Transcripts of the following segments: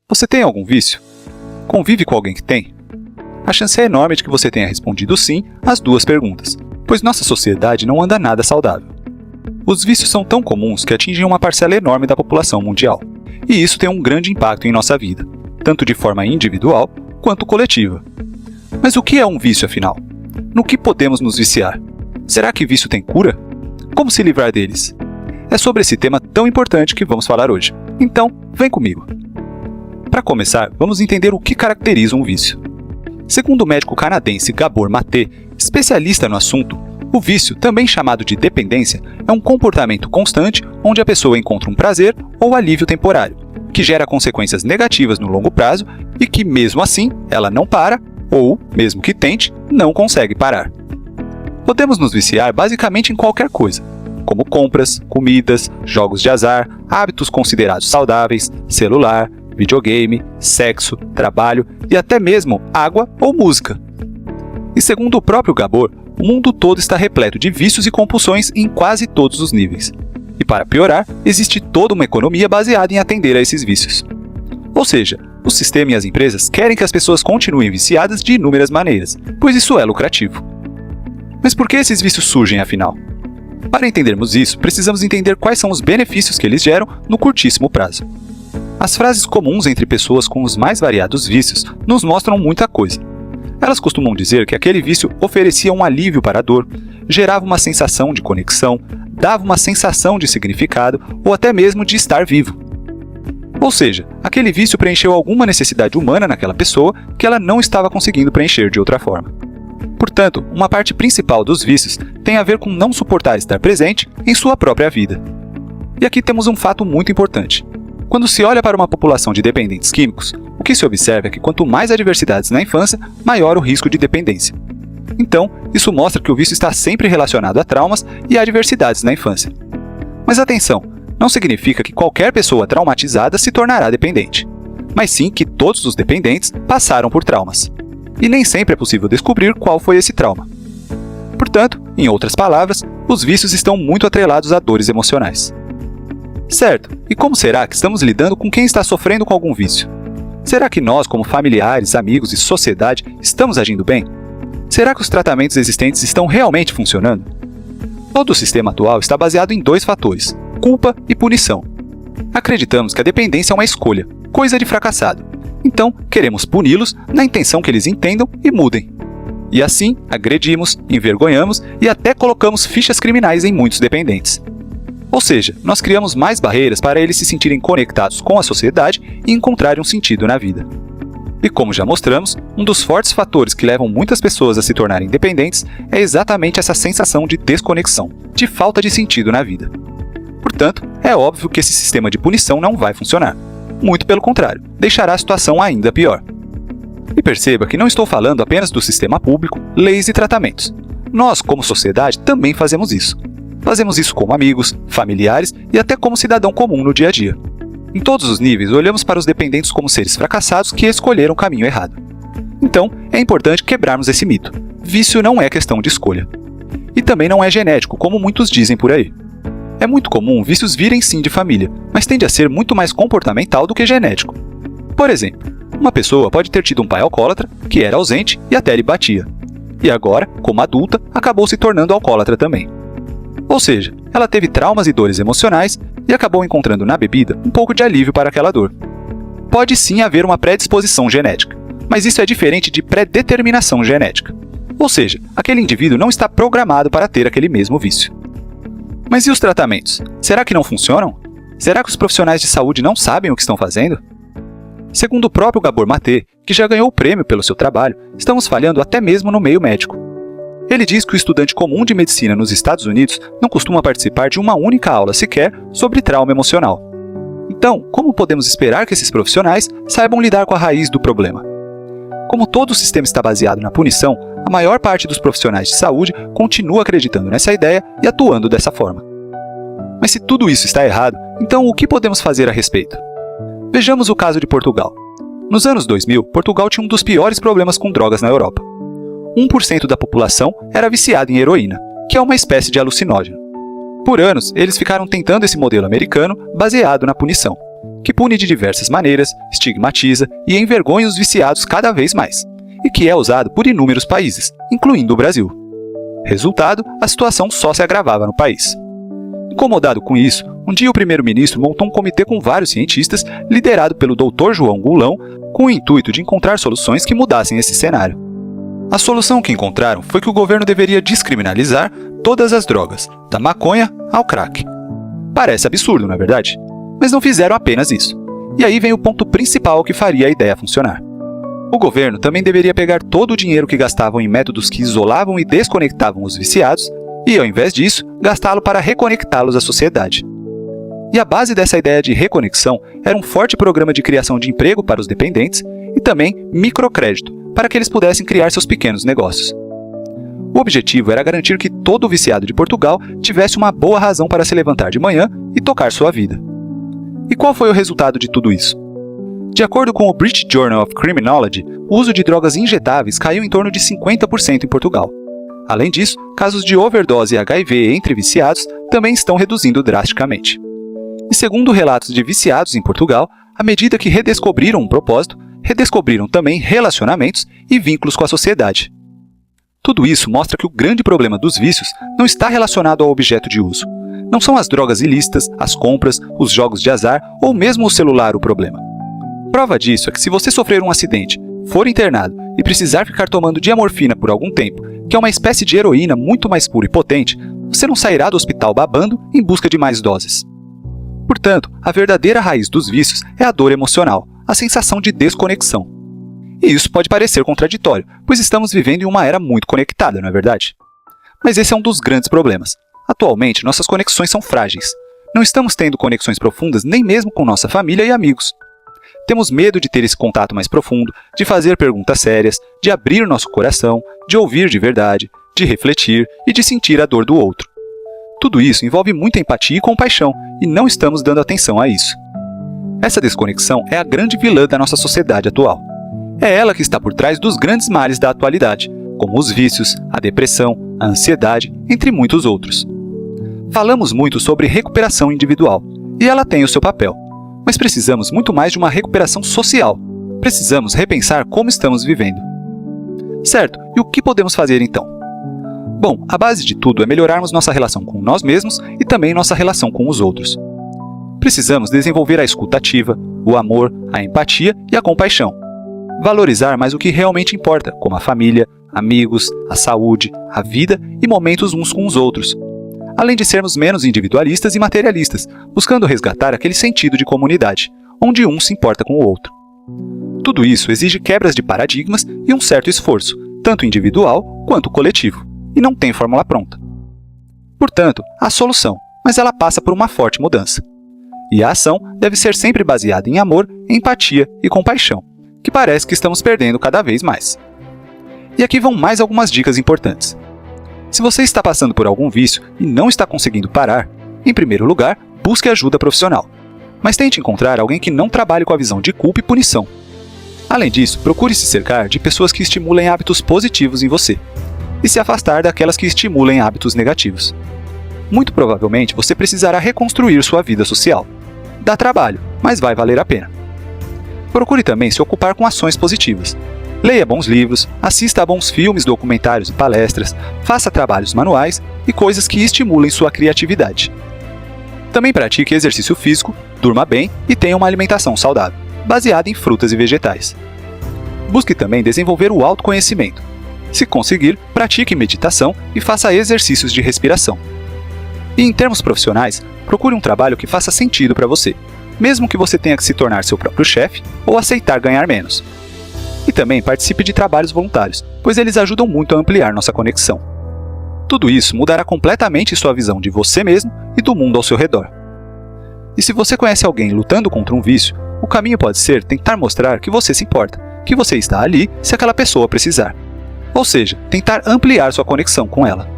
Você tem algum vício? Convive com alguém que tem? A chance é enorme de que você tenha respondido sim às duas perguntas, pois nossa sociedade não anda nada saudável. Os vícios são tão comuns que atingem uma parcela enorme da população mundial, e isso tem um grande impacto em nossa vida, tanto de forma individual quanto coletiva. Mas o que é um vício, afinal? No que podemos nos viciar? Será que vício tem cura? Como se livrar deles? É sobre esse tema tão importante que vamos falar hoje. Então, vem comigo! Para começar, vamos entender o que caracteriza um vício. Segundo o médico canadense Gabor Maté, especialista no assunto, o vício, também chamado de dependência, é um comportamento constante onde a pessoa encontra um prazer ou alívio temporário, que gera consequências negativas no longo prazo e que, mesmo assim, ela não para ou, mesmo que tente, não consegue parar. Podemos nos viciar basicamente em qualquer coisa, como compras, comidas, jogos de azar, hábitos considerados saudáveis, celular, videogame, sexo, trabalho e até mesmo água ou música. E segundo o próprio Gabor, o mundo todo está repleto de vícios e compulsões em quase todos os níveis. E para piorar, existe toda uma economia baseada em atender a esses vícios. Ou seja, o sistema e as empresas querem que as pessoas continuem viciadas de inúmeras maneiras, pois isso é lucrativo. Mas por que esses vícios surgem, afinal? Para entendermos isso, precisamos entender quais são os benefícios que eles geram no curtíssimo prazo. As frases comuns entre pessoas com os mais variados vícios nos mostram muita coisa. Elas costumam dizer que aquele vício oferecia um alívio para a dor, gerava uma sensação de conexão, dava uma sensação de significado ou até mesmo de estar vivo. Ou seja, aquele vício preencheu alguma necessidade humana naquela pessoa que ela não estava conseguindo preencher de outra forma. Portanto, uma parte principal dos vícios tem a ver com não suportar estar presente em sua própria vida. E aqui temos um fato muito importante. Quando se olha para uma população de dependentes químicos, o que se observa é que quanto mais adversidades na infância, maior o risco de dependência. Então, isso mostra que o vício está sempre relacionado a traumas e adversidades na infância. Mas atenção, não significa que qualquer pessoa traumatizada se tornará dependente, mas sim que todos os dependentes passaram por traumas. E nem sempre é possível descobrir qual foi esse trauma. Portanto, em outras palavras, os vícios estão muito atrelados a dores emocionais. Certo, e como será que estamos lidando com quem está sofrendo com algum vício? Será que nós, como familiares, amigos e sociedade, estamos agindo bem? Será que os tratamentos existentes estão realmente funcionando? Todo o sistema atual está baseado em dois fatores, culpa e punição. Acreditamos que a dependência é uma escolha, coisa de fracassado. Então, queremos puni-los na intenção que eles entendam e mudem. E assim, agredimos, envergonhamos e até colocamos fichas criminais em muitos dependentes. Ou seja, nós criamos mais barreiras para eles se sentirem conectados com a sociedade e encontrarem um sentido na vida. E como já mostramos, um dos fortes fatores que levam muitas pessoas a se tornarem dependentes é exatamente essa sensação de desconexão, de falta de sentido na vida. Portanto, é óbvio que esse sistema de punição não vai funcionar. Muito pelo contrário, deixará a situação ainda pior. E perceba que não estou falando apenas do sistema público, leis e tratamentos. Nós, como sociedade, também fazemos isso. Fazemos isso como amigos, familiares e até como cidadão comum no dia a dia. Em todos os níveis, olhamos para os dependentes como seres fracassados que escolheram o caminho errado. Então, é importante quebrarmos esse mito. Vício não é questão de escolha. E também não é genético, como muitos dizem por aí. É muito comum vícios virem sim de família, mas tende a ser muito mais comportamental do que genético. Por exemplo, uma pessoa pode ter tido um pai alcoólatra, que era ausente e até lhe batia. E agora, como adulta, acabou se tornando alcoólatra também. Ou seja, ela teve traumas e dores emocionais e acabou encontrando na bebida um pouco de alívio para aquela dor. Pode sim haver uma predisposição genética, mas isso é diferente de predeterminação genética. Ou seja, aquele indivíduo não está programado para ter aquele mesmo vício. Mas e os tratamentos? Será que não funcionam? Será que os profissionais de saúde não sabem o que estão fazendo? Segundo o próprio Gabor Maté, que já ganhou o prêmio pelo seu trabalho, estamos falhando até mesmo no meio médico. Ele diz que o estudante comum de medicina nos Estados Unidos não costuma participar de uma única aula sequer sobre trauma emocional. Então, como podemos esperar que esses profissionais saibam lidar com a raiz do problema? Como todo o sistema está baseado na punição, a maior parte dos profissionais de saúde continua acreditando nessa ideia e atuando dessa forma. Mas se tudo isso está errado, então o que podemos fazer a respeito? Vejamos o caso de Portugal. Nos anos 2000, Portugal tinha um dos piores problemas com drogas na Europa. 1% da população era viciada em heroína, que é uma espécie de alucinógeno. Por anos, eles ficaram tentando esse modelo americano baseado na punição, que pune de diversas maneiras, estigmatiza e envergonha os viciados cada vez mais, e que é usado por inúmeros países, incluindo o Brasil. Resultado, a situação só se agravava no país. Incomodado com isso, um dia o primeiro-ministro montou um comitê com vários cientistas, liderado pelo Dr. João Goulão, com o intuito de encontrar soluções que mudassem esse cenário. A solução que encontraram foi que o governo deveria descriminalizar todas as drogas, da maconha ao crack. Parece absurdo, não é verdade? Mas não fizeram apenas isso. E aí vem o ponto principal que faria a ideia funcionar. O governo também deveria pegar todo o dinheiro que gastavam em métodos que isolavam e desconectavam os viciados e, ao invés disso, gastá-lo para reconectá-los à sociedade. E a base dessa ideia de reconexão era um forte programa de criação de emprego para os dependentes e também microcrédito, para que eles pudessem criar seus pequenos negócios. O objetivo era garantir que todo viciado de Portugal tivesse uma boa razão para se levantar de manhã e tocar sua vida. E qual foi o resultado de tudo isso? De acordo com o British Journal of Criminology, o uso de drogas injetáveis caiu em torno de 50% em Portugal. Além disso, casos de overdose e HIV entre viciados também estão reduzindo drasticamente. E segundo relatos de viciados em Portugal, à medida que redescobriram um propósito, redescobriram também relacionamentos e vínculos com a sociedade. Tudo isso mostra que o grande problema dos vícios não está relacionado ao objeto de uso. Não são as drogas ilícitas, as compras, os jogos de azar ou mesmo o celular o problema. Prova disso é que se você sofrer um acidente, for internado e precisar ficar tomando diamorfina por algum tempo, que é uma espécie de heroína muito mais pura e potente, você não sairá do hospital babando em busca de mais doses. Portanto, a verdadeira raiz dos vícios é a dor emocional, a sensação de desconexão. E isso pode parecer contraditório, pois estamos vivendo em uma era muito conectada, não é verdade? Mas esse é um dos grandes problemas. Atualmente, nossas conexões são frágeis. Não estamos tendo conexões profundas nem mesmo com nossa família e amigos. Temos medo de ter esse contato mais profundo, de fazer perguntas sérias, de abrir nosso coração, de ouvir de verdade, de refletir e de sentir a dor do outro. Tudo isso envolve muita empatia e compaixão, e não estamos dando atenção a isso. Essa desconexão é a grande vilã da nossa sociedade atual. É ela que está por trás dos grandes males da atualidade, como os vícios, a depressão, a ansiedade, entre muitos outros. Falamos muito sobre recuperação individual, e ela tem o seu papel. Mas precisamos muito mais de uma recuperação social. Precisamos repensar como estamos vivendo. Certo, e o que podemos fazer então? Bom, a base de tudo é melhorarmos nossa relação com nós mesmos e também nossa relação com os outros. Precisamos desenvolver a escuta ativa, o amor, a empatia e a compaixão. Valorizar mais o que realmente importa, como a família, amigos, a saúde, a vida e momentos uns com os outros. Além de sermos menos individualistas e materialistas, buscando resgatar aquele sentido de comunidade, onde um se importa com o outro. Tudo isso exige quebras de paradigmas e um certo esforço, tanto individual quanto coletivo, e não tem fórmula pronta. Portanto, há solução, mas ela passa por uma forte mudança. E a ação deve ser sempre baseada em amor, empatia e compaixão, que parece que estamos perdendo cada vez mais. E aqui vão mais algumas dicas importantes. Se você está passando por algum vício e não está conseguindo parar, em primeiro lugar, busque ajuda profissional. Mas tente encontrar alguém que não trabalhe com a visão de culpa e punição. Além disso, procure se cercar de pessoas que estimulem hábitos positivos em você e se afastar daquelas que estimulem hábitos negativos. Muito provavelmente você precisará reconstruir sua vida social. Dá trabalho, mas vai valer a pena. Procure também se ocupar com ações positivas. Leia bons livros, assista a bons filmes, documentários e palestras, faça trabalhos manuais e coisas que estimulem sua criatividade. Também pratique exercício físico, durma bem e tenha uma alimentação saudável, baseada em frutas e vegetais. Busque também desenvolver o autoconhecimento. Se conseguir, pratique meditação e faça exercícios de respiração. E em termos profissionais, procure um trabalho que faça sentido para você, mesmo que você tenha que se tornar seu próprio chefe ou aceitar ganhar menos. E também participe de trabalhos voluntários, pois eles ajudam muito a ampliar nossa conexão. Tudo isso mudará completamente sua visão de você mesmo e do mundo ao seu redor. E se você conhece alguém lutando contra um vício, o caminho pode ser tentar mostrar que você se importa, que você está ali se aquela pessoa precisar. Ou seja, tentar ampliar sua conexão com ela.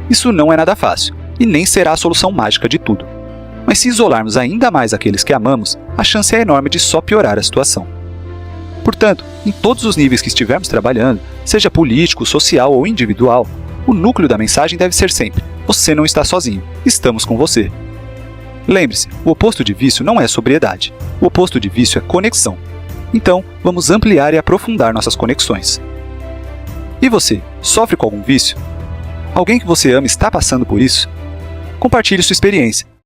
Isso não é nada fácil, e nem será a solução mágica de tudo. Mas se isolarmos ainda mais aqueles que amamos, a chance é enorme de só piorar a situação. Portanto, em todos os níveis que estivermos trabalhando, seja político, social ou individual, o núcleo da mensagem deve ser sempre: você não está sozinho, estamos com você. Lembre-se, o oposto de vício não é sobriedade. O oposto de vício é conexão. Então, vamos ampliar e aprofundar nossas conexões. E você, sofre com algum vício? Alguém que você ama está passando por isso? Compartilhe sua experiência.